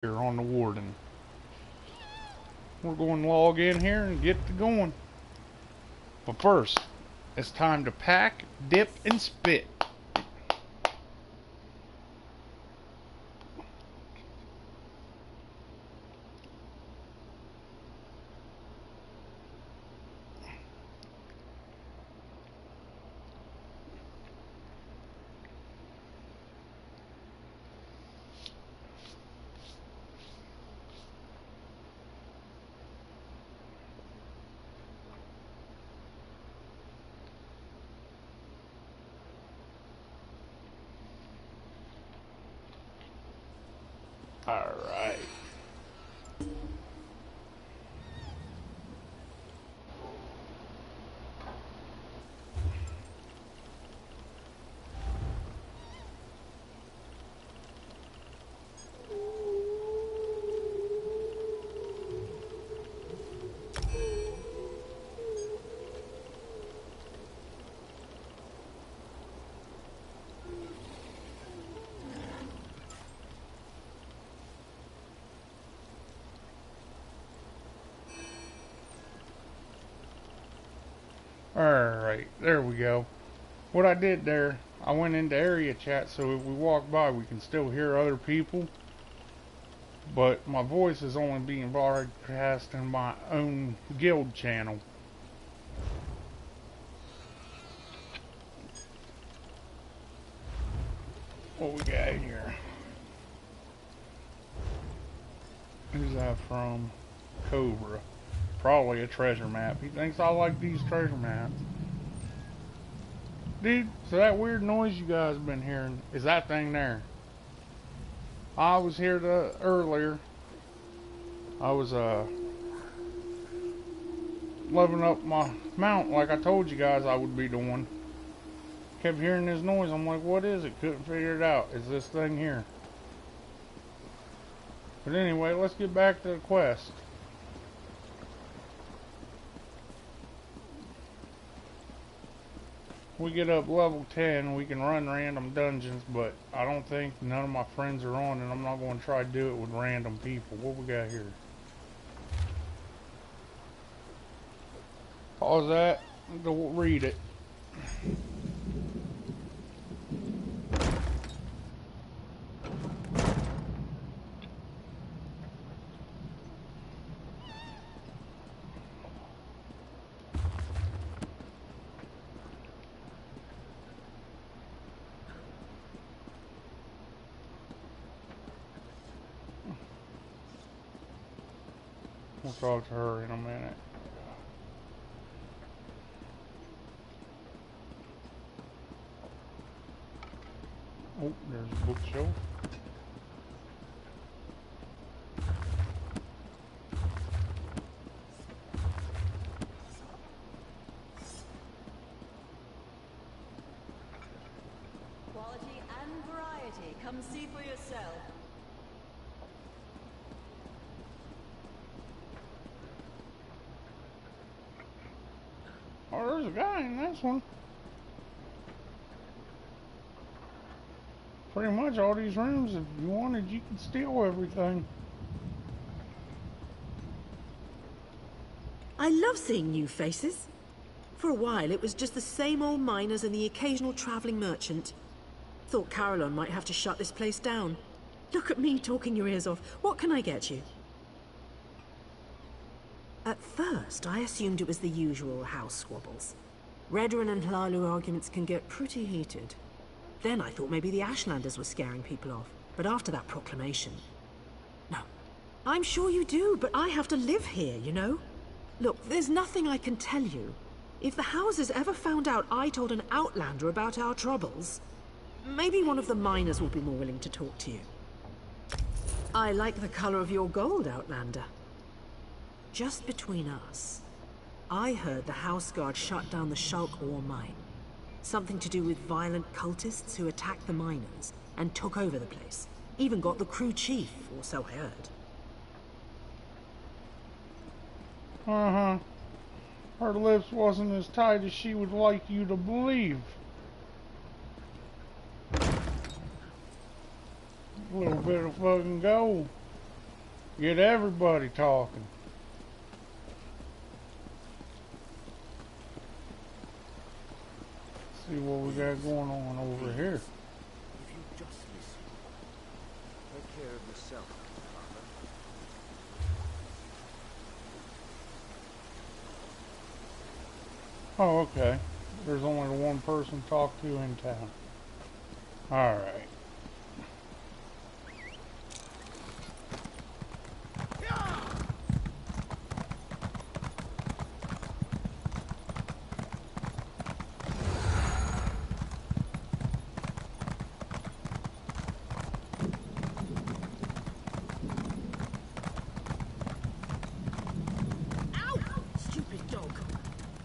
here on the Warden. We're going to log in here and get to going. But first, it's time to pack, dip, and spit. Alright. Alright, there we go. What I did there, I went into area chat so if we walk by we can still hear other people. But my voice is only being broadcast in my own guild channel. What we got here? Who's that from? Cobra. Probably a treasure map. He thinks I like these treasure maps. Dude, so that weird noise you guys have been hearing, is that thing there? I was here earlier. I was leveling up my mount like I told you guys I would be doing. Kept hearing this noise. I'm like, what is it? Couldn't figure it out. Is this thing here? But anyway, let's get back to the quest. We get up level 10, we can run random dungeons, but I don't think none of my friends are on, and I'm not going to try to do it with random people. What we got here? Pause that and go read it. We'll talk to her in a minute. Oh, there's a bookshelf. Quality and variety. Come see for yourself. Oh, there's a guy in this one. Pretty much all these rooms, if you wanted, you could steal everything. I love seeing new faces. For a while, it was just the same old miners and the occasional traveling merchant. Thought Carolyn might have to shut this place down. Look at me talking your ears off. What can I get you? At first, I assumed it was the usual house squabbles. Redoran and Hlalu arguments can get pretty heated. Then I thought maybe the Ashlanders were scaring people off. But after that proclamation... No. I'm sure you do, but I have to live here, you know? Look, there's nothing I can tell you. If the houses ever found out I told an outlander about our troubles, maybe one of the miners will be more willing to talk to you. I like the color of your gold, Outlander. Just between us, I heard the House Guard shut down the Shulk ore mine. Something to do with violent cultists who attacked the miners and took over the place. Even got the crew chief, or so I heard. Uh-huh. Her lips wasn't as tight as she would like you to believe. A little bit of fucking gold. Get everybody talking. See what we got going on over here. If you just listen, take care of yourself, Oh, okay. There's only the one person to talk to in town. Alright.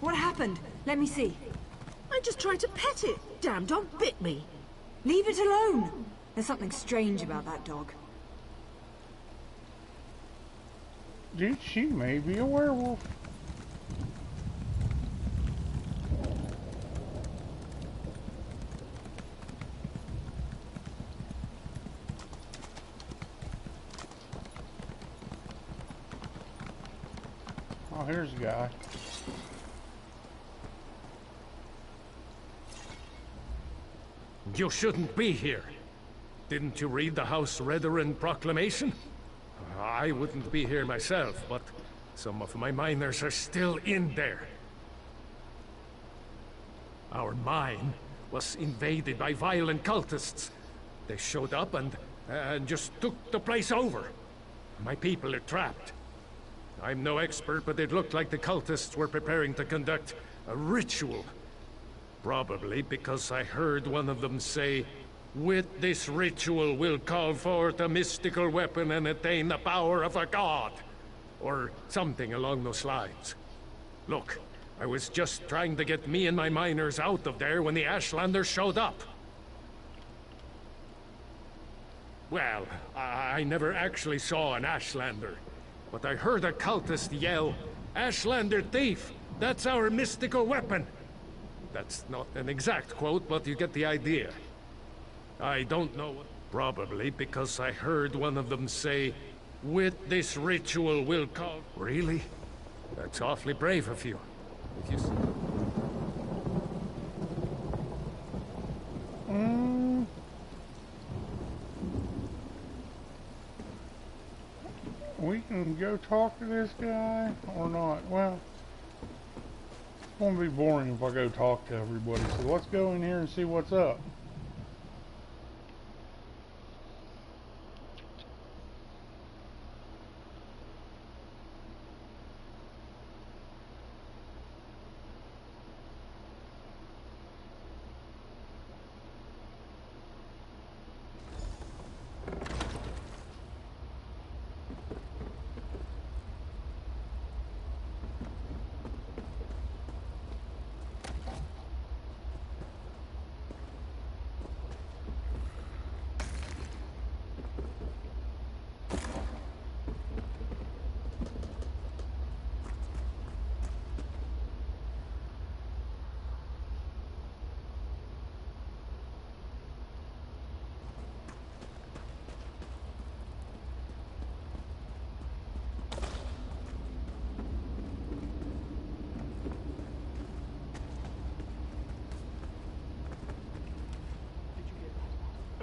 What happened? Let me see. I just tried to pet it. Damn dog bit me. Leave it alone. There's something strange about that dog. Dude, she may be a werewolf. Oh, here's a guy. You shouldn't be here. Didn't you read the House Redarin proclamation? I wouldn't be here myself, but some of my miners are still in there. Our mine was invaded by violent cultists. They showed up and just took the place over. My people are trapped. I'm no expert, but it looked like the cultists were preparing to conduct a ritual. Probably because I heard one of them say, "With this ritual we'll call forth a mystical weapon and attain the power of a god." Or something along those lines. Look, I was just trying to get me and my miners out of there when the Ashlanders showed up. Well, I never actually saw an Ashlander, but I heard a cultist yell, "Ashlander thief! That's our mystical weapon!" That's not an exact quote, but you get the idea. I don't know what... Probably because I heard one of them say, "With this ritual we'll call..." Really? That's awfully brave of you. If you... We can go talk to this guy or not. Well, it's going to be boring if I go talk to everybody. So let's go in here and see what's up.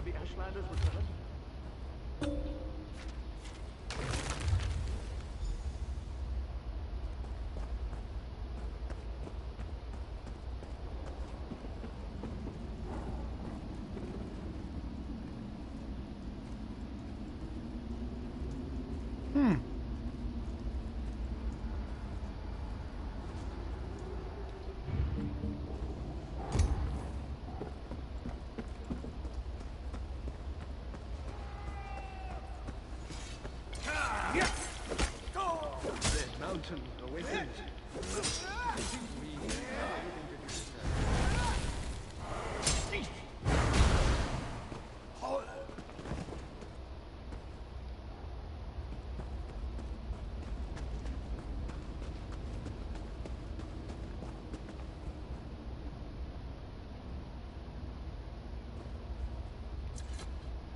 The Ashlanders returned? Mountain awakens.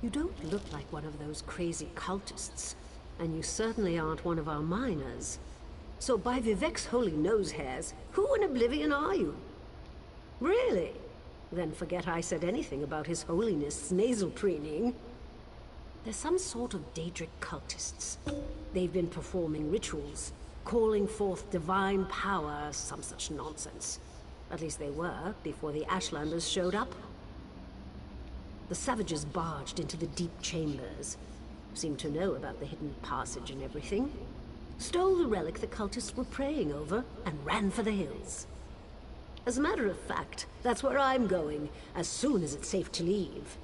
You don't look like one of those crazy cultists. And you certainly aren't one of our miners. So by Vivek's holy nose hairs, who in oblivion are you? Really? Then forget I said anything about His Holiness' nasal preening. They're some sort of Daedric cultists. They've been performing rituals, calling forth divine power, some such nonsense. At least they were, before the Ashlanders showed up. The savages barged into the deep chambers, seemed to know about the hidden passage and everything, stole the relic the cultists were praying over, and ran for the hills. As a matter of fact, that's where I'm going, as soon as it's safe to leave.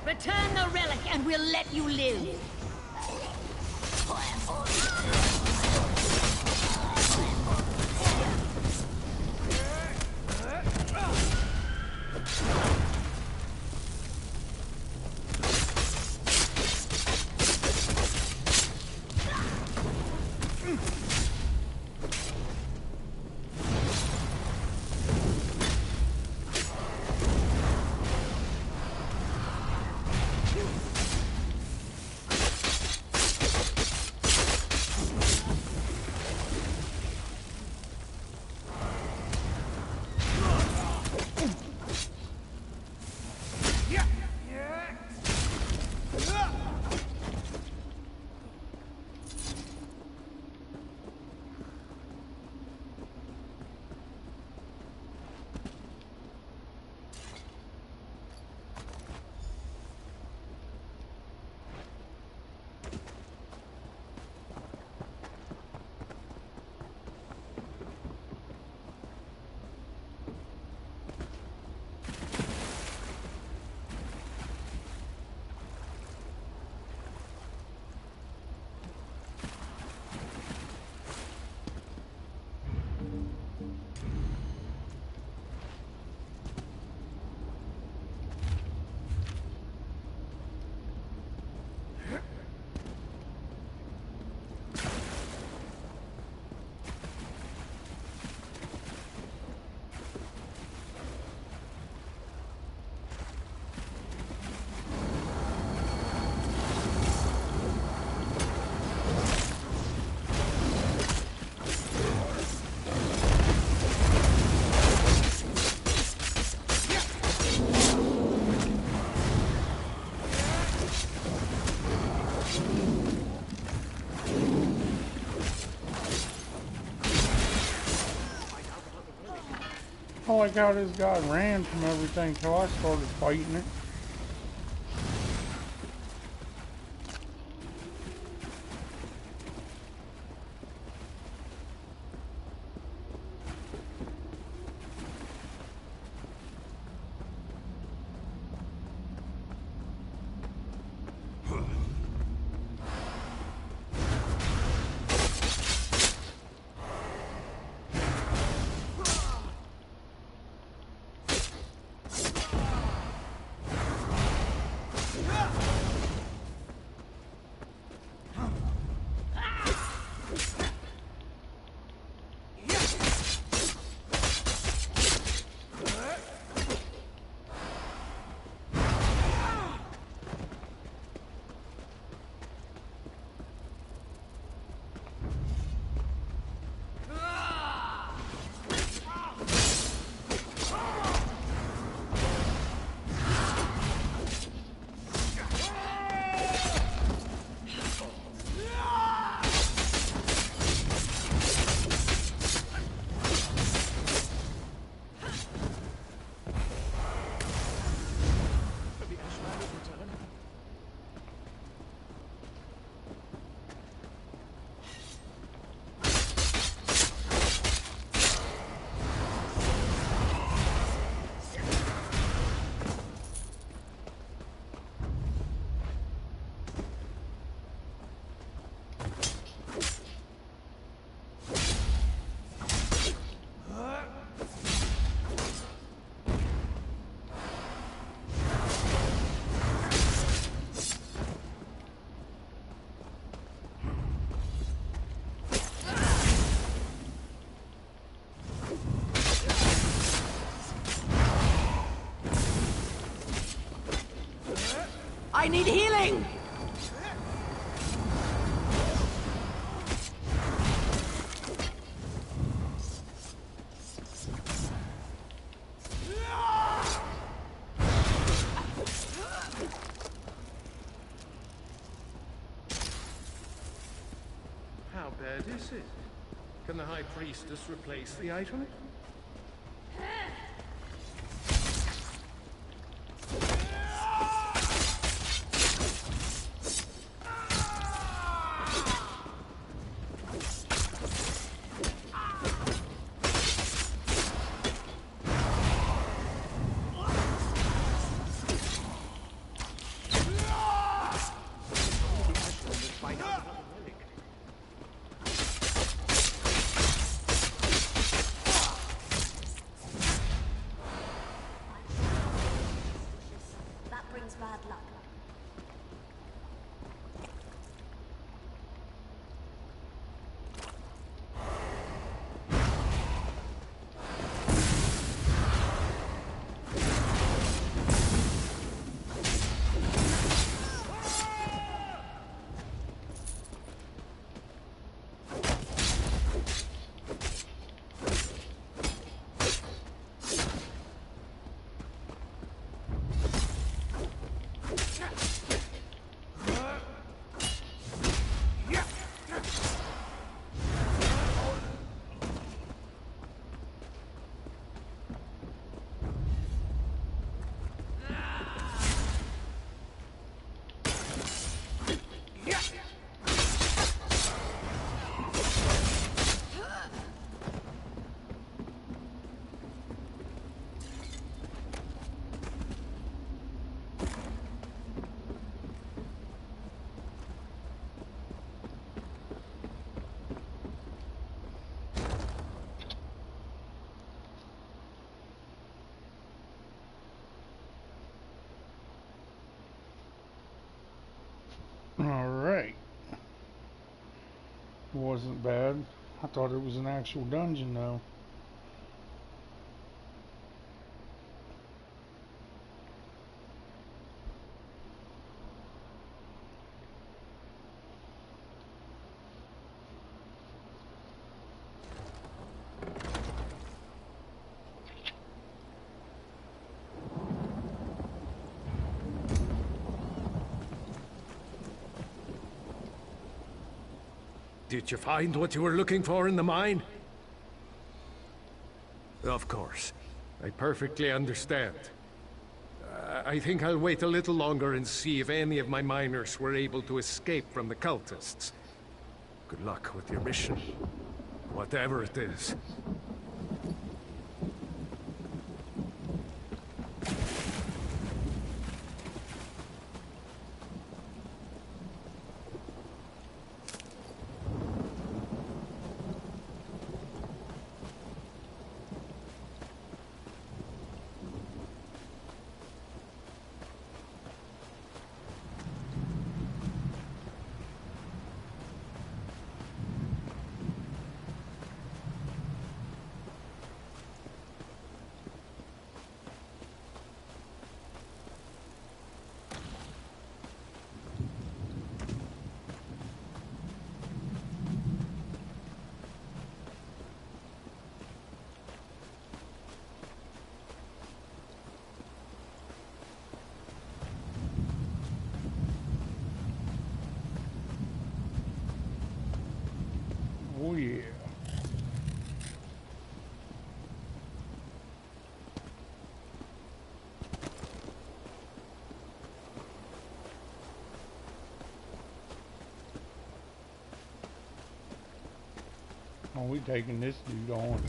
Return the relic and we'll let you live. I like how this guy ran from everything till I started fighting it. I need healing! How bad is it? Can the High Priestess replace the item? That brings bad luck. Alright. Wasn't bad. I thought it was an actual dungeon though. Did you find what you were looking for in the mine? Of course. I perfectly understand. I think I'll wait a little longer and see if any of my miners were able to escape from the cultists. Good luck with your mission. Whatever it is. Oh yeah. Oh, we taking this dude on.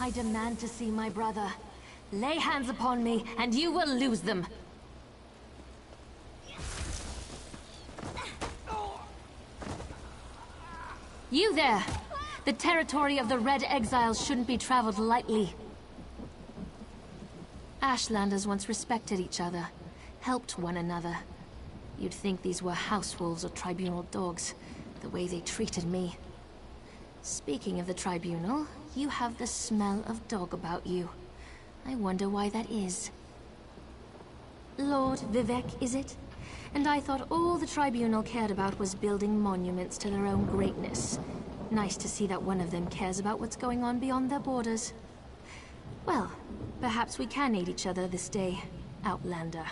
I demand to see my brother. Lay hands upon me, and you will lose them. You there! The territory of the Red Exiles shouldn't be traveled lightly. Ashlanders once respected each other, helped one another. You'd think these were house wolves or tribunal dogs, the way they treated me. Speaking of the tribunal, you have the smell of dog about you. I wonder why that is. Lord Vivec, is it? And I thought all the tribunal cared about was building monuments to their own greatness. Nice to see that one of them cares about what's going on beyond their borders. Well, perhaps we can aid each other this day, Outlander.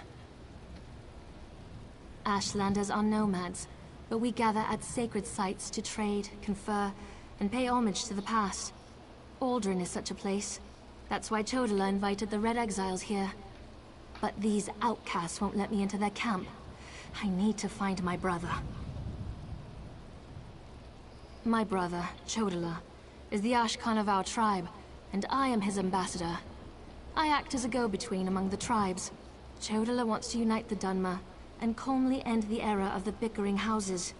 Ashlanders are nomads, but we gather at sacred sites to trade, confer, and pay homage to the past. Aldrin is such a place. That's why Chodala invited the Red Exiles here. But these outcasts won't let me into their camp. I need to find my brother. My brother, Chodala, is the Ashkan of our tribe, and I am his ambassador. I act as a go-between among the tribes. Chodala wants to unite the Dunmer, and calmly end the era of the bickering houses.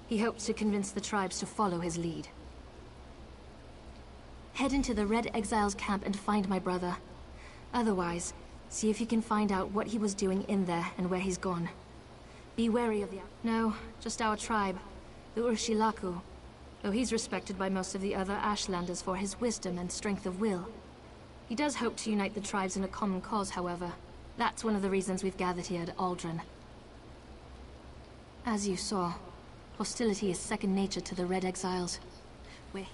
He hopes to convince the tribes to follow his lead. Head into the Red Exiles camp and find my brother. Otherwise, see if you can find out what he was doing in there and where he's gone. Be wary of the... No, just our tribe, the Urshilaku. Though he's respected by most of the other Ashlanders for his wisdom and strength of will. He does hope to unite the tribes in a common cause, however. That's one of the reasons we've gathered here at Aldrin. As you saw, hostility is second nature to the Red Exiles. We're...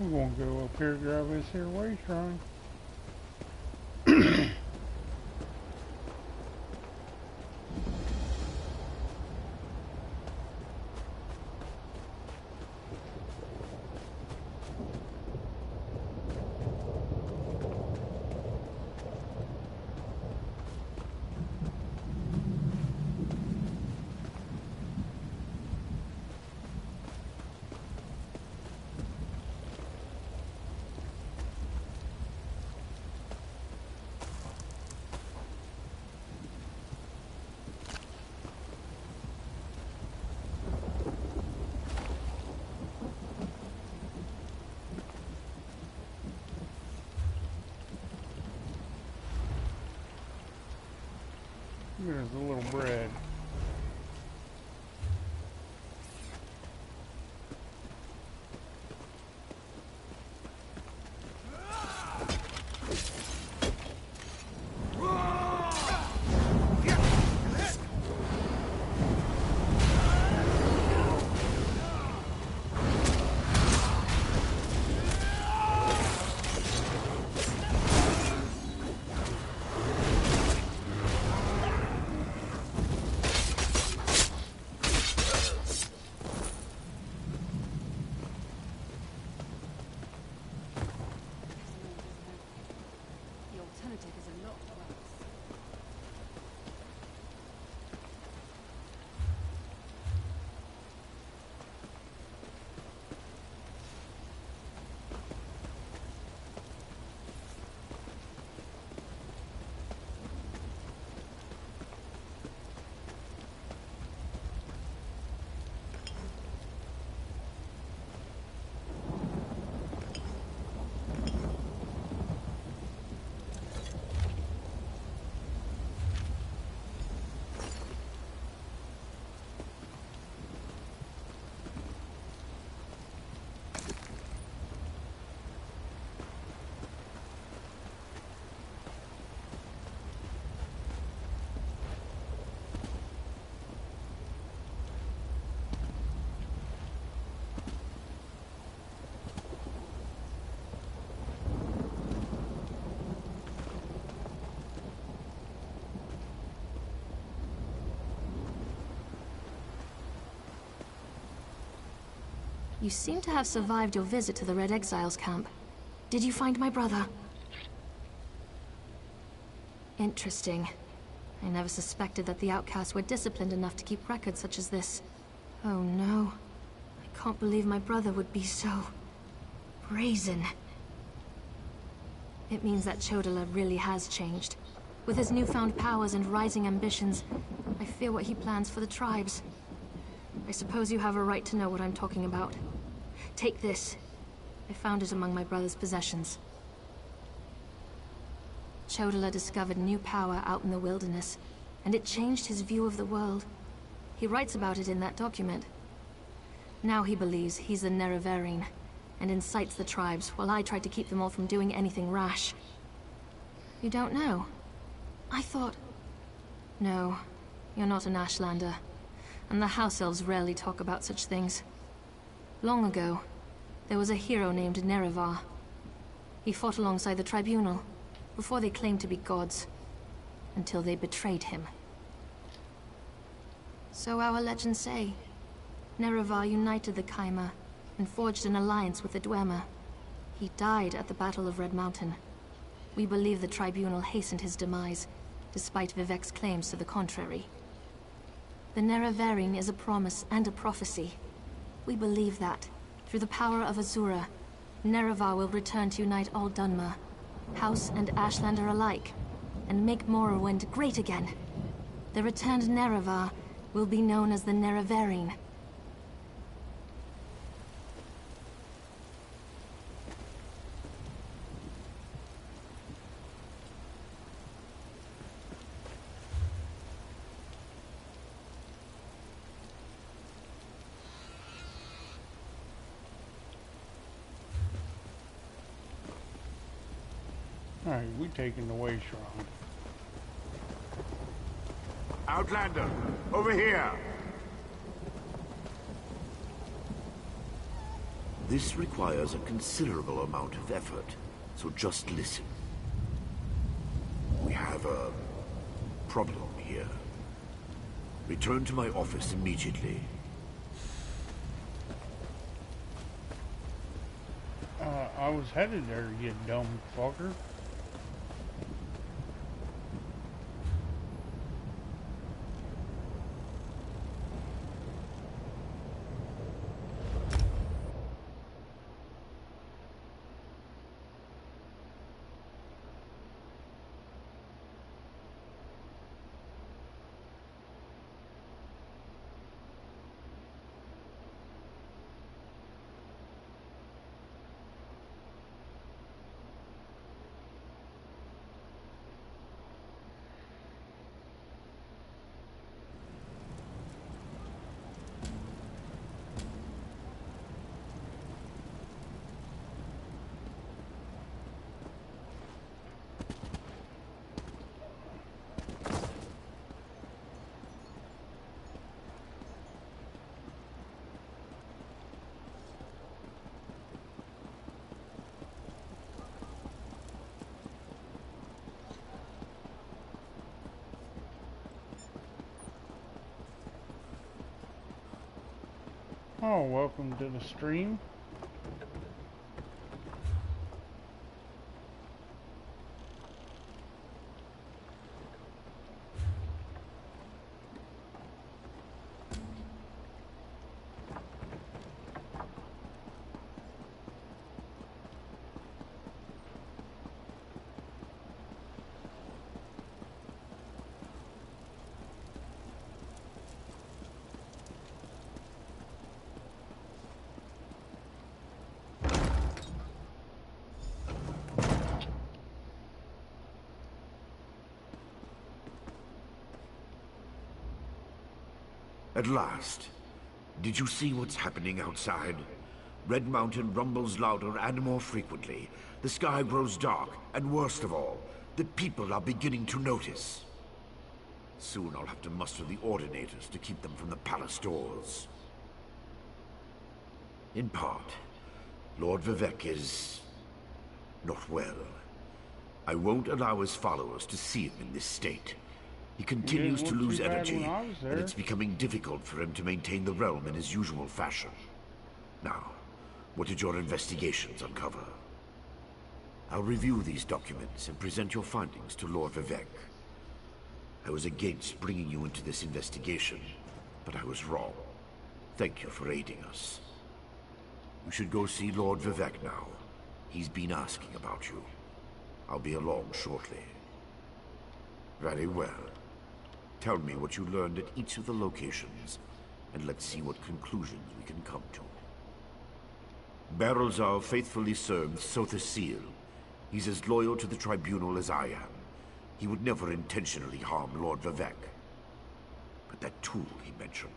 I'm gonna go up here and grab this here way shrine. There's a little bread. You seem to have survived your visit to the Red Exiles camp. Did you find my brother? Interesting. I never suspected that the outcasts were disciplined enough to keep records such as this. Oh no. I can't believe my brother would be so... brazen. It means that Chodala really has changed. With his newfound powers and rising ambitions, I fear what he plans for the tribes. I suppose you have a right to know what I'm talking about. Take this. I found it among my brother's possessions. Chodala discovered new power out in the wilderness, and it changed his view of the world. He writes about it in that document. Now he believes he's the Nerevarine, and incites the tribes, while I tried to keep them all from doing anything rash. You don't know? I thought... No, you're not an Ashlander, and the House Elves rarely talk about such things. Long ago, there was a hero named Nerevar. He fought alongside the Tribunal, before they claimed to be gods, until they betrayed him. So our legends say, Nerevar united the Kaima, and forged an alliance with the Dwemer. He died at the Battle of Red Mountain. We believe the Tribunal hastened his demise, despite Vivek's claims to the contrary. The Nerevarine is a promise and a prophecy. We believe that, through the power of Azura, Nerevar will return to unite all Dunmer, House and Ashlander alike, and make Morrowind great again. The returned Nerevar will be known as the Nerevarine. Alright, we taking the way shrine. Outlander, over here! This requires a considerable amount of effort, so just listen. We have a problem here. Return to my office immediately. I was headed there, you dumb fucker. Oh, welcome to the stream. At last. Did you see what's happening outside? Red Mountain rumbles louder and more frequently. The sky grows dark, and worst of all, the people are beginning to notice. Soon I'll have to muster the Ordinators to keep them from the palace doors. In part, Lord Vivek is... not well. I won't allow his followers to see him in this state. He continues to lose energy, and it's becoming difficult for him to maintain the realm in his usual fashion. Now, what did your investigations uncover? I'll review these documents and present your findings to Lord Vivek. I was against bringing you into this investigation, but I was wrong. Thank you for aiding us. We should go see Lord Vivec now. He's been asking about you. I'll be along shortly. Very well. Tell me what you learned at each of the locations, and let's see what conclusions we can come to. Barrelzal faithfully served Sotha Seal. He's as loyal to the Tribunal as I am. He would never intentionally harm Lord Vivec. But that tool he mentioned...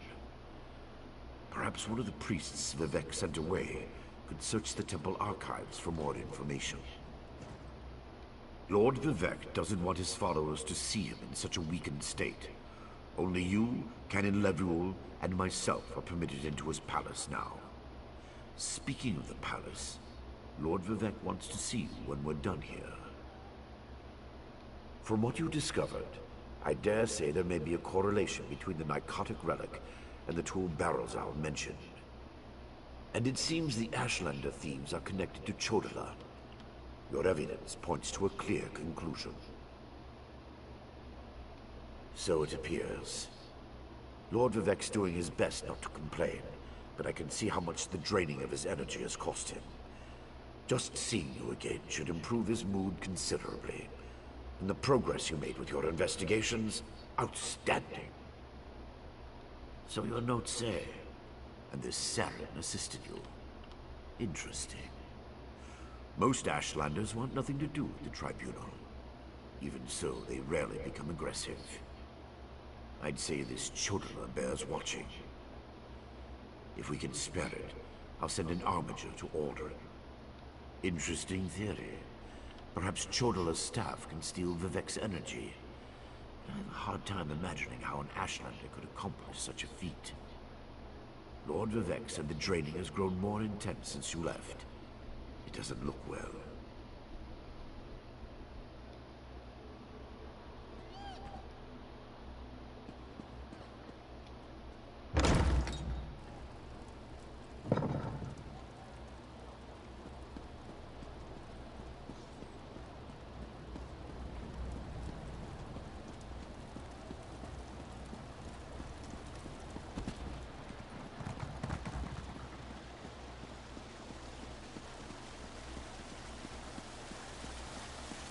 Perhaps one of the priests Vivec sent away could search the temple archives for more information. Lord Vivec doesn't want his followers to see him in such a weakened state. Only you, Canon Levuel, and myself are permitted into his palace now. Speaking of the palace, Lord Vivec wants to see you when we're done here. From what you discovered, I dare say there may be a correlation between the narcotic relic and the tool Barrelzal mentioned. And it seems the Ashlander thieves are connected to Chodala. Your evidence points to a clear conclusion. So it appears. Lord Vivec's doing his best not to complain, but I can see how much the draining of his energy has cost him. Just seeing you again should improve his mood considerably. And the progress you made with your investigations, outstanding. So your notes say, and this Saren assisted you. Interesting. Most Ashlanders want nothing to do with the Tribunal. Even so, they rarely become aggressive. I'd say this Chodala bears watching. If we can spare it, I'll send an armiger to Aldrin. Interesting theory. Perhaps Chodala's staff can steal Vivec's energy. I have a hard time imagining how an Ashlander could accomplish such a feat. Lord Vivec said the draining has grown more intense since you left. It doesn't look well.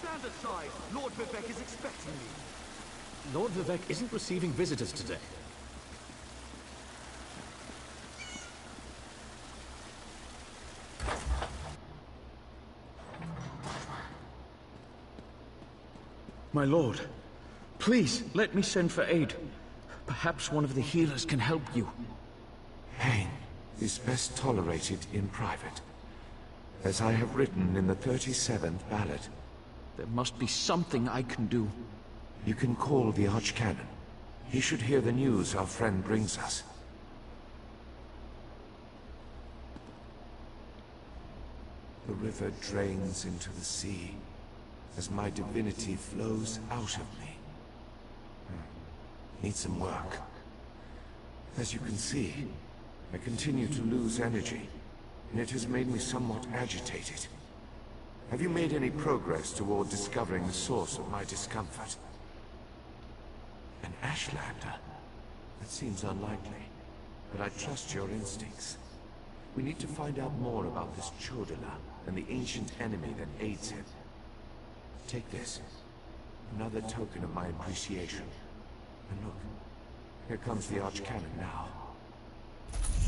Stand aside! Lord Vivec is expecting me! Lord Vivec isn't receiving visitors today. My lord, please let me send for aid. Perhaps one of the healers can help you. Pain is best tolerated in private, as I have written in the 37th ballad. There must be something I can do. You can call the Archcanon. He should hear the news our friend brings us. The river drains into the sea as my divinity flows out of me. Need some work. As you can see, I continue to lose energy, and it has made me somewhat agitated. Have you made any progress toward discovering the source of my discomfort? An Ashlander? That seems unlikely, but I trust your instincts. We need to find out more about this Chodala and the ancient enemy that aids him. Take this. Another token of my appreciation. And look, here comes the Archcanon now.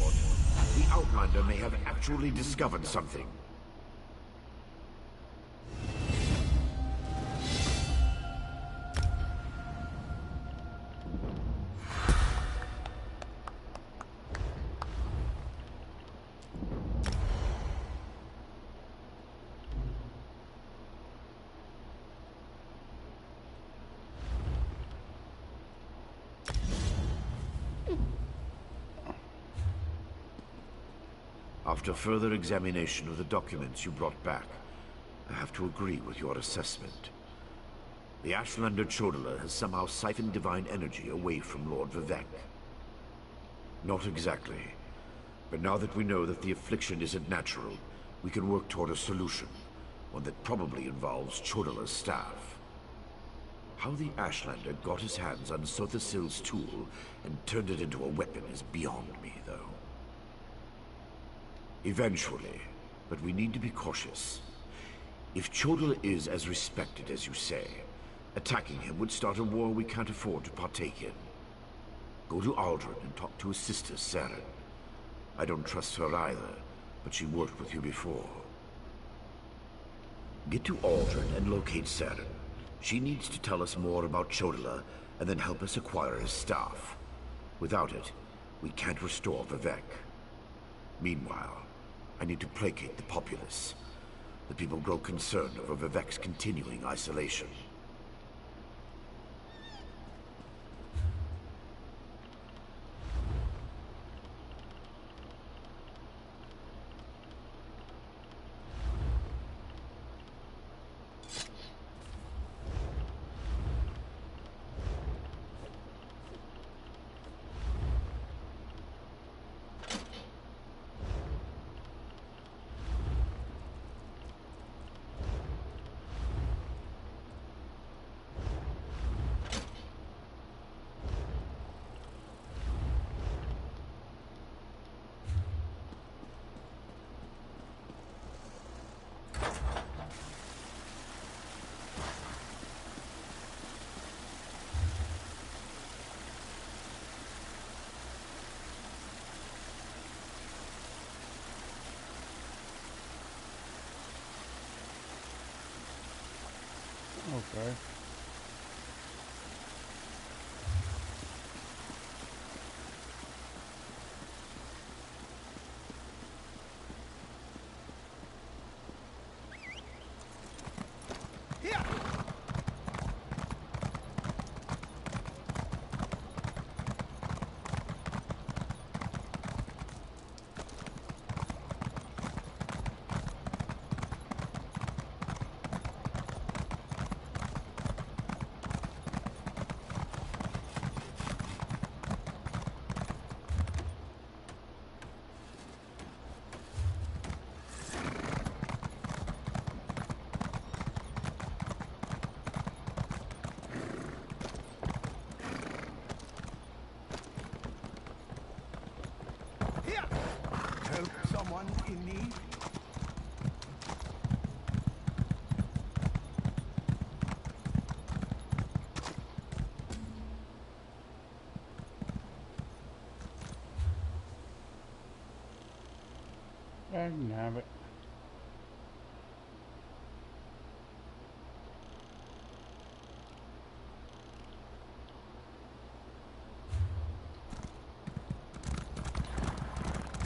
What? The Outlander may have actually discovered something. After further examination of the documents you brought back, I have to agree with your assessment. The Ashlander Chodala has somehow siphoned divine energy away from Lord Vivec. Not exactly. But now that we know that the affliction isn't natural, we can work toward a solution. One that probably involves Chodala's staff. How the Ashlander got his hands on Sothasil's tool and turned it into a weapon is beyond me, though. Eventually, but we need to be cautious. If Chodal is as respected as you say, attacking him would start a war we can't afford to partake in. Go to Aldrin and talk to his sister, Saren. I don't trust her either, but she worked with you before. Get to Aldrin and locate Saren. She needs to tell us more about Chodala, and then help us acquire his staff. Without it, we can't restore Vivek. Meanwhile, I need to placate the populace. The people grow concerned over Vivek's continuing isolation. Okay. Help someone in need? I can have it.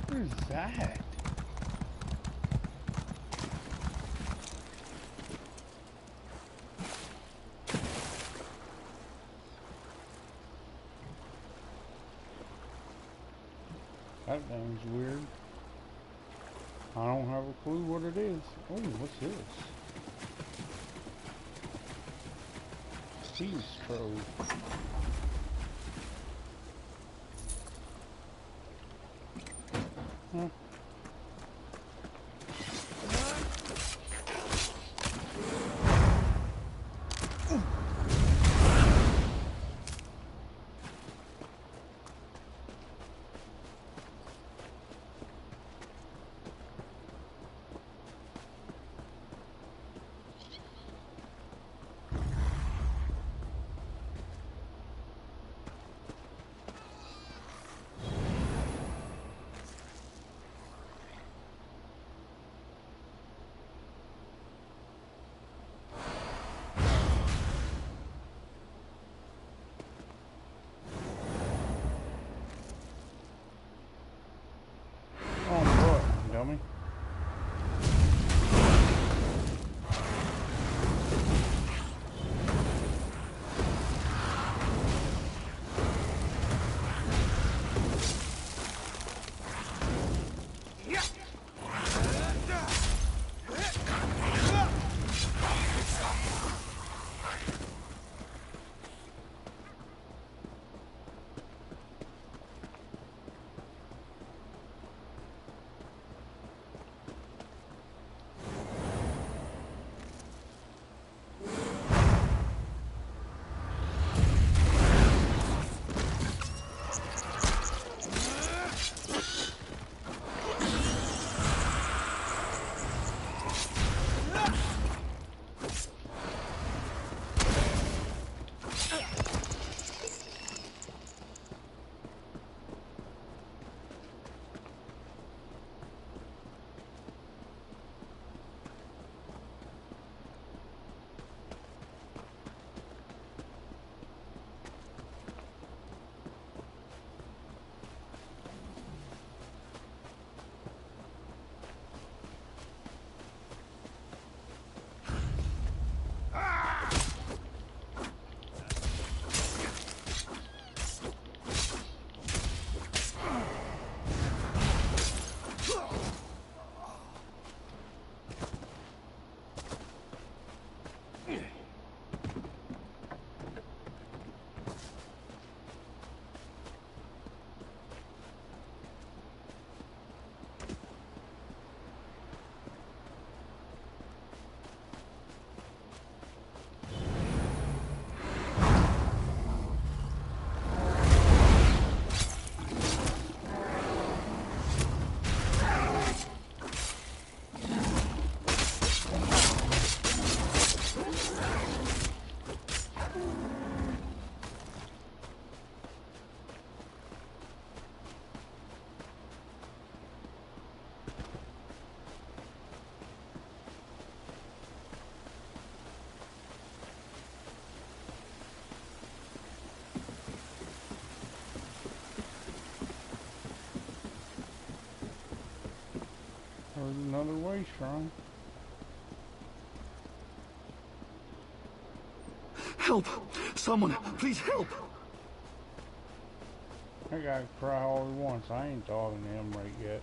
What is that? That thing's weird. I don't have a clue what it is. Oh, what's this? Thieves' Trove. Huh. Dummy. There's another way shrine. Help! Someone, please help! That guy can cry all he wants. I ain't talking to him right yet.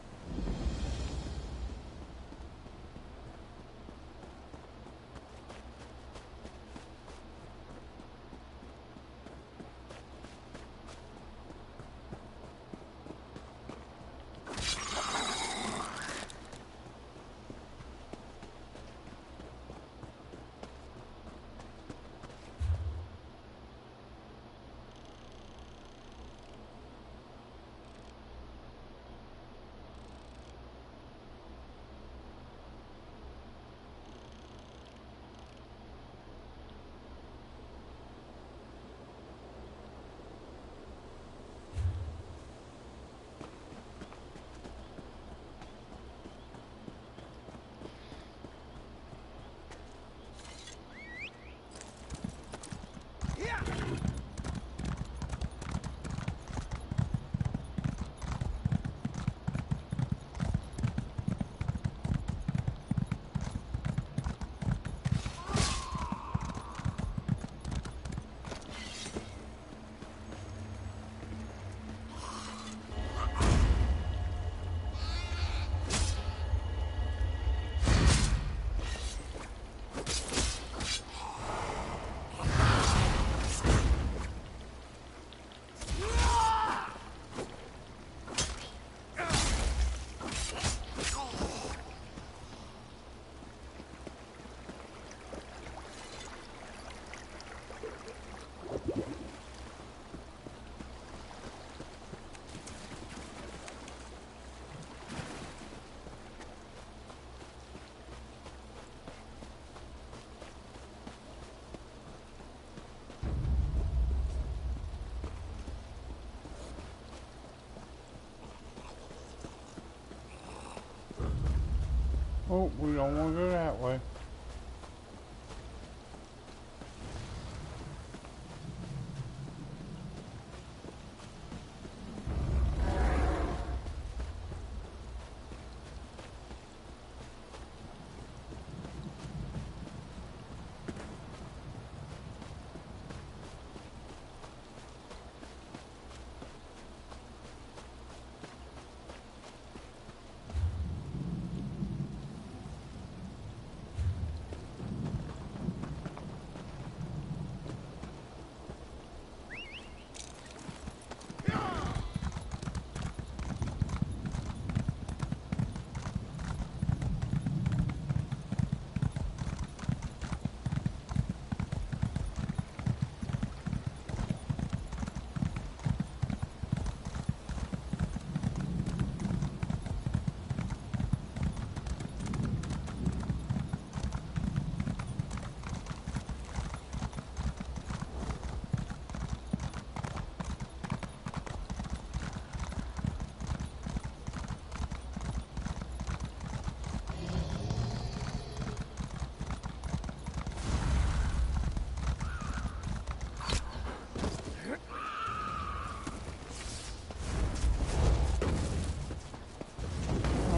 Oh, we don't want to go that way.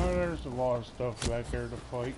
There's a lot of stuff back there to fight.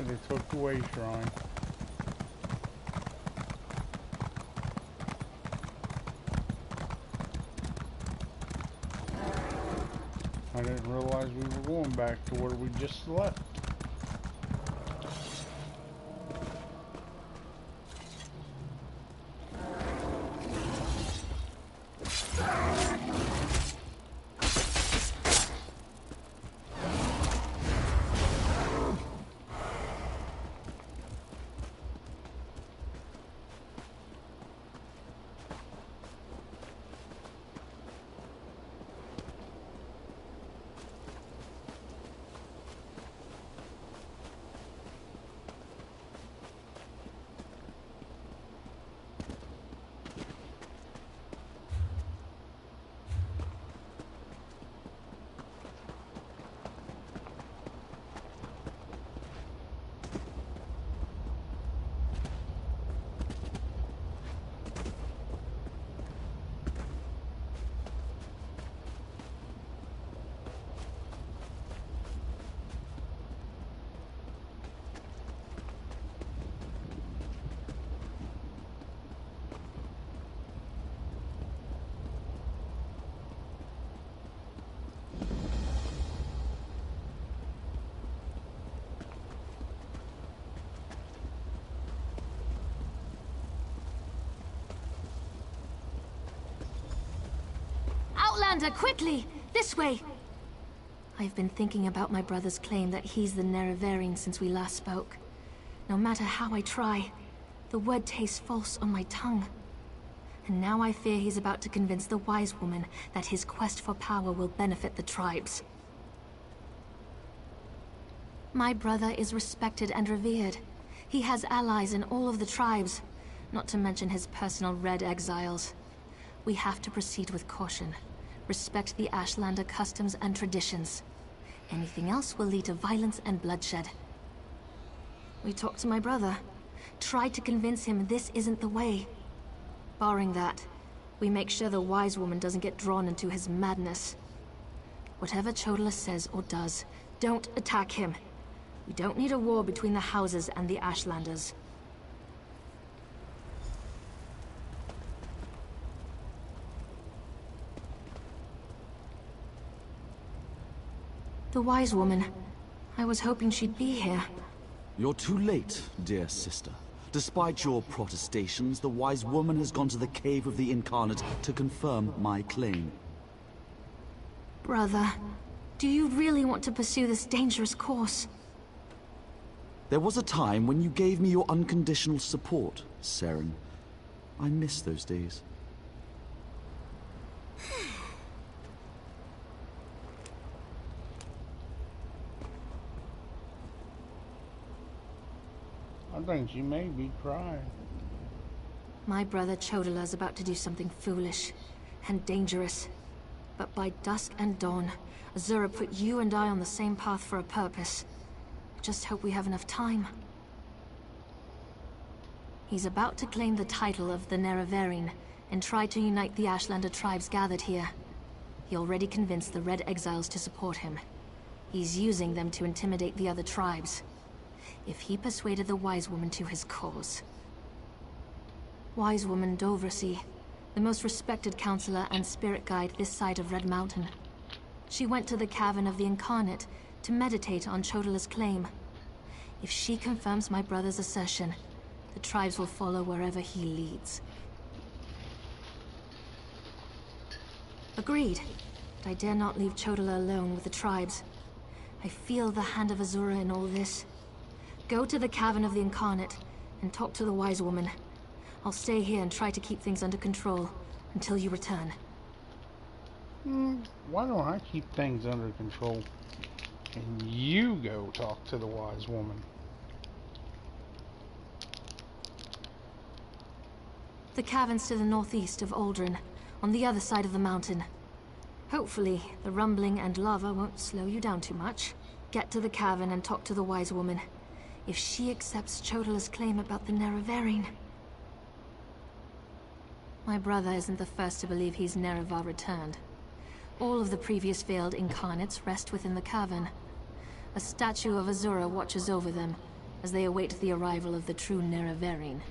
inside they took the way shrine. I didn't realize we were going back to where we just left. Outlander, quickly! This way! I've been thinking about my brother's claim that he's the Nerevarine since we last spoke. No matter how I try, the word tastes false on my tongue. And now I fear he's about to convince the wise woman that his quest for power will benefit the tribes. My brother is respected and revered. He has allies in all of the tribes, not to mention his personal Red Exiles. We have to proceed with caution. Respect the Ashlander customs and traditions. Anything else will lead to violence and bloodshed. We talked to my brother. Tried to convince him this isn't the way. Barring that, we make sure the wise woman doesn't get drawn into his madness. Whatever Chodala says or does, don't attack him. We don't need a war between the houses and the Ashlanders. The wise woman. I was hoping she'd be here. You're too late, dear sister. Despite your protestations, the wise woman has gone to the cave of the Incarnate to confirm my claim. Brother, do you really want to pursue this dangerous course? There was a time when you gave me your unconditional support, Saren. I miss those days. I think she may be crying. My brother Chodala's about to do something foolish and dangerous. But by dusk and dawn, Azura put you and I on the same path for a purpose. I just hope we have enough time. He's about to claim the title of the Nerevarine and try to unite the Ashlander tribes gathered here. He already convinced the Red Exiles to support him. He's using them to intimidate the other tribes. If he persuaded the Wise Woman to his cause. Wise Woman Dovrasi, the most respected counselor and spirit guide this side of Red Mountain. She went to the Cavern of the Incarnate to meditate on Chodala's claim. If she confirms my brother's assertion, the tribes will follow wherever he leads. Agreed, but I dare not leave Chodala alone with the tribes. I feel the hand of Azura in all this. Go to the Cavern of the Incarnate and talk to the Wise Woman. I'll stay here and try to keep things under control until you return. Why don't I keep things under control and you go talk to the Wise Woman? The cavern's to the northeast of Aldrin, on the other side of the mountain. Hopefully, the rumbling and lava won't slow you down too much. Get to the cavern and talk to the Wise Woman. If she accepts Chodala's claim about the Nerevarine... My brother isn't the first to believe he's Nerevar returned. All of the previous veiled incarnates rest within the cavern. A statue of Azura watches over them, as they await the arrival of the true Nerevarine.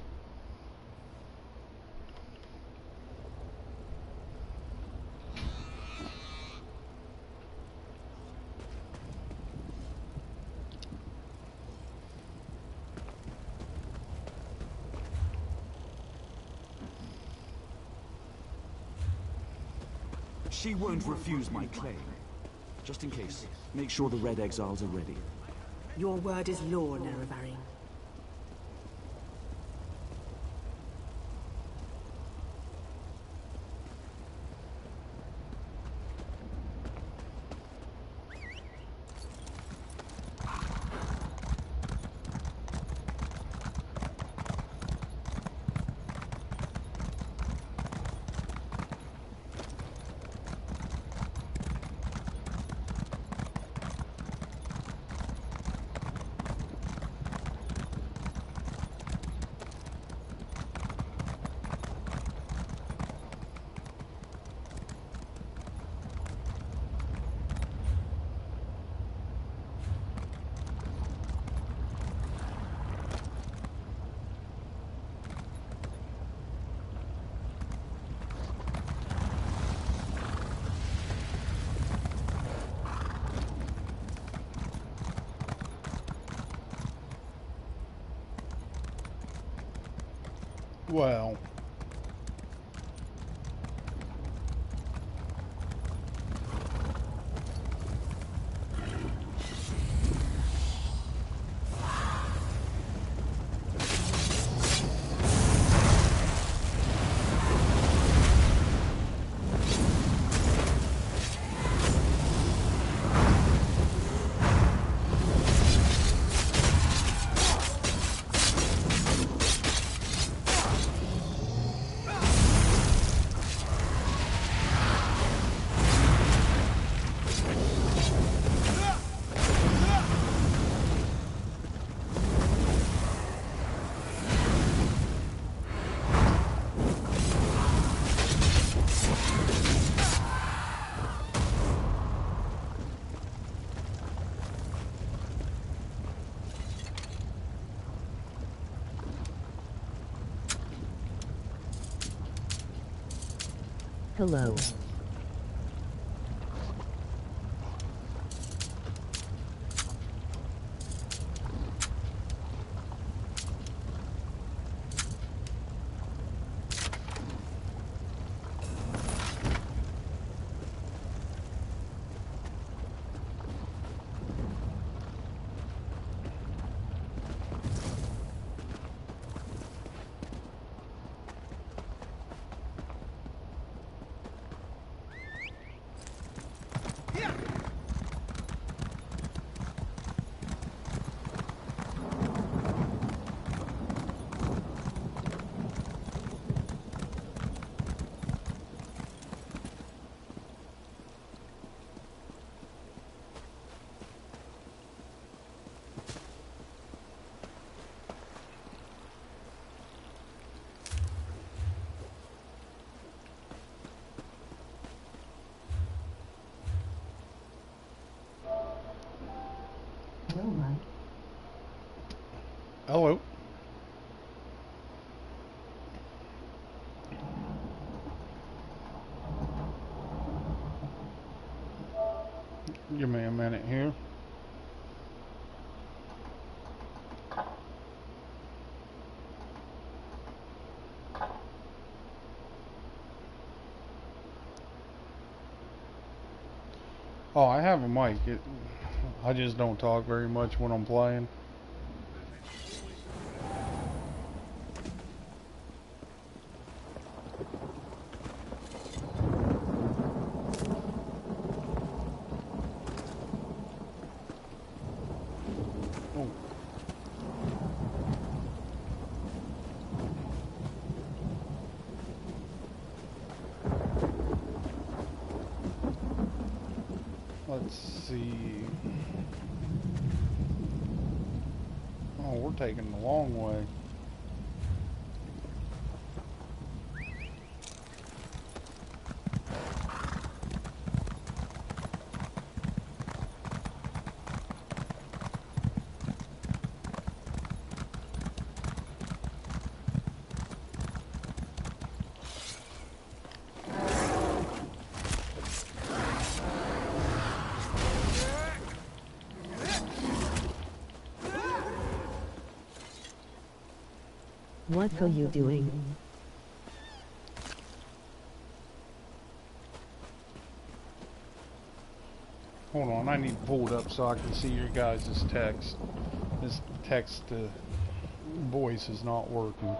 She won't refuse my claim. Just in case, make sure the Red Exiles are ready. Your word is law, Nerevarine. Well, Hello. hello. Give me a minute here. Oh, I have a mic. I just don't talk very much when I'm playing. Let's see. Oh, we're taking the long way. What are you doing? Hold on, I need to pull it up so I can see your guys' text. This text voice is not working.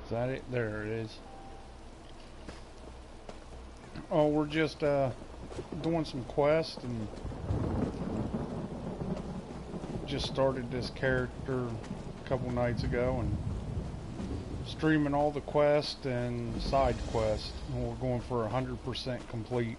Is that it? There it is. Oh, we're just doing some quests and just started this character a couple nights ago and streaming all the quests and side quests. And we're going for 100% complete.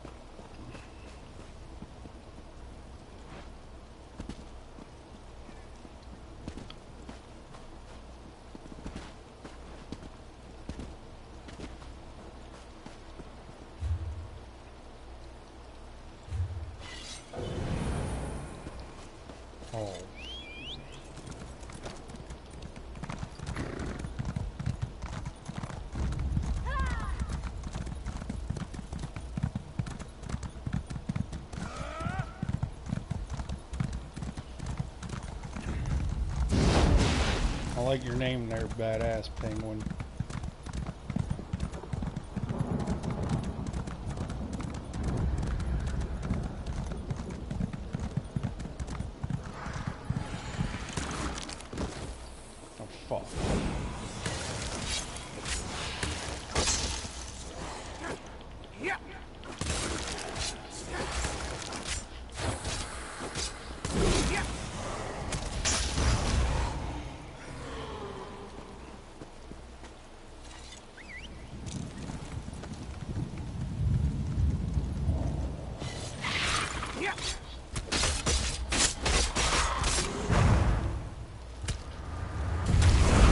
I like your name there, Badass Penguin. Oh, fuck.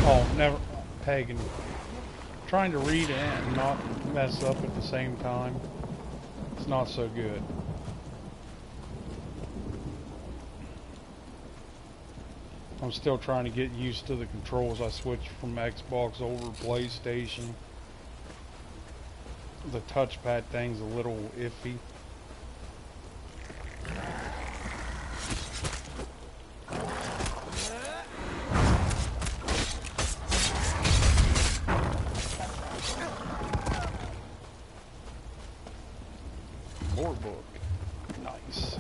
Oh, never. Pagan. Trying to read it and not mess up at the same time. It's not so good. I'm still trying to get used to the controls. I switched from Xbox over to PlayStation. The touchpad thing's a little iffy. More book. Nice.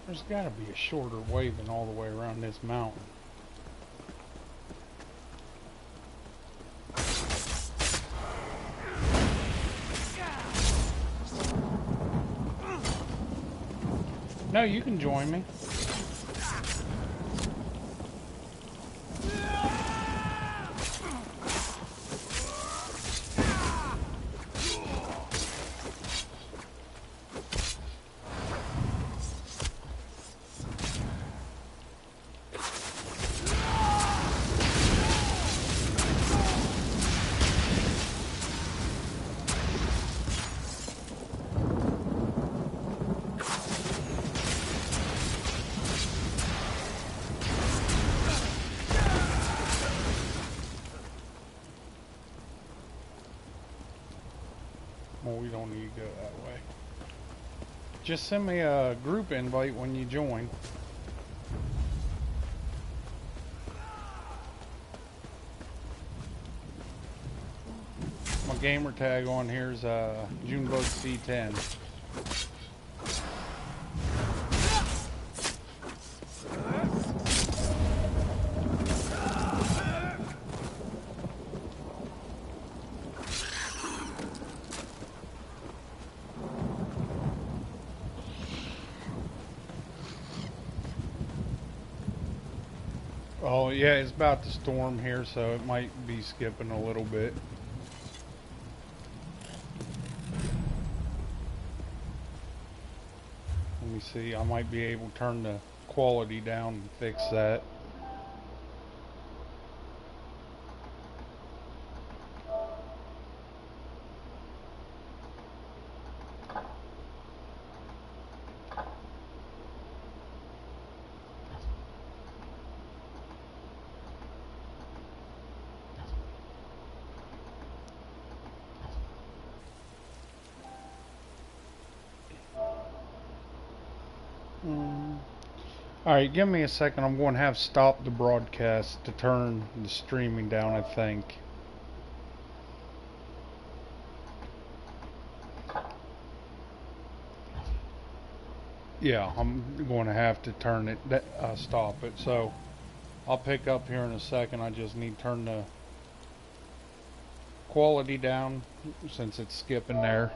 There's got to be a shorter way than all the way around this mountain. No, you can join me. Well, we don't need to go that way. Just send me a group invite when you join. gamer tag on here is Junebug C10. Oh yeah, it's about to storm here, so it might be skipping a little bit. Let me see, I might be able to turn the quality down and fix that. Alright, give me a second. I'm going to have stop the broadcast to turn the streaming down, I think. Yeah, I'm going to have to turn it, stop it. So, I'll pick up here in a second. I just need to turn the quality down since it's skipping there.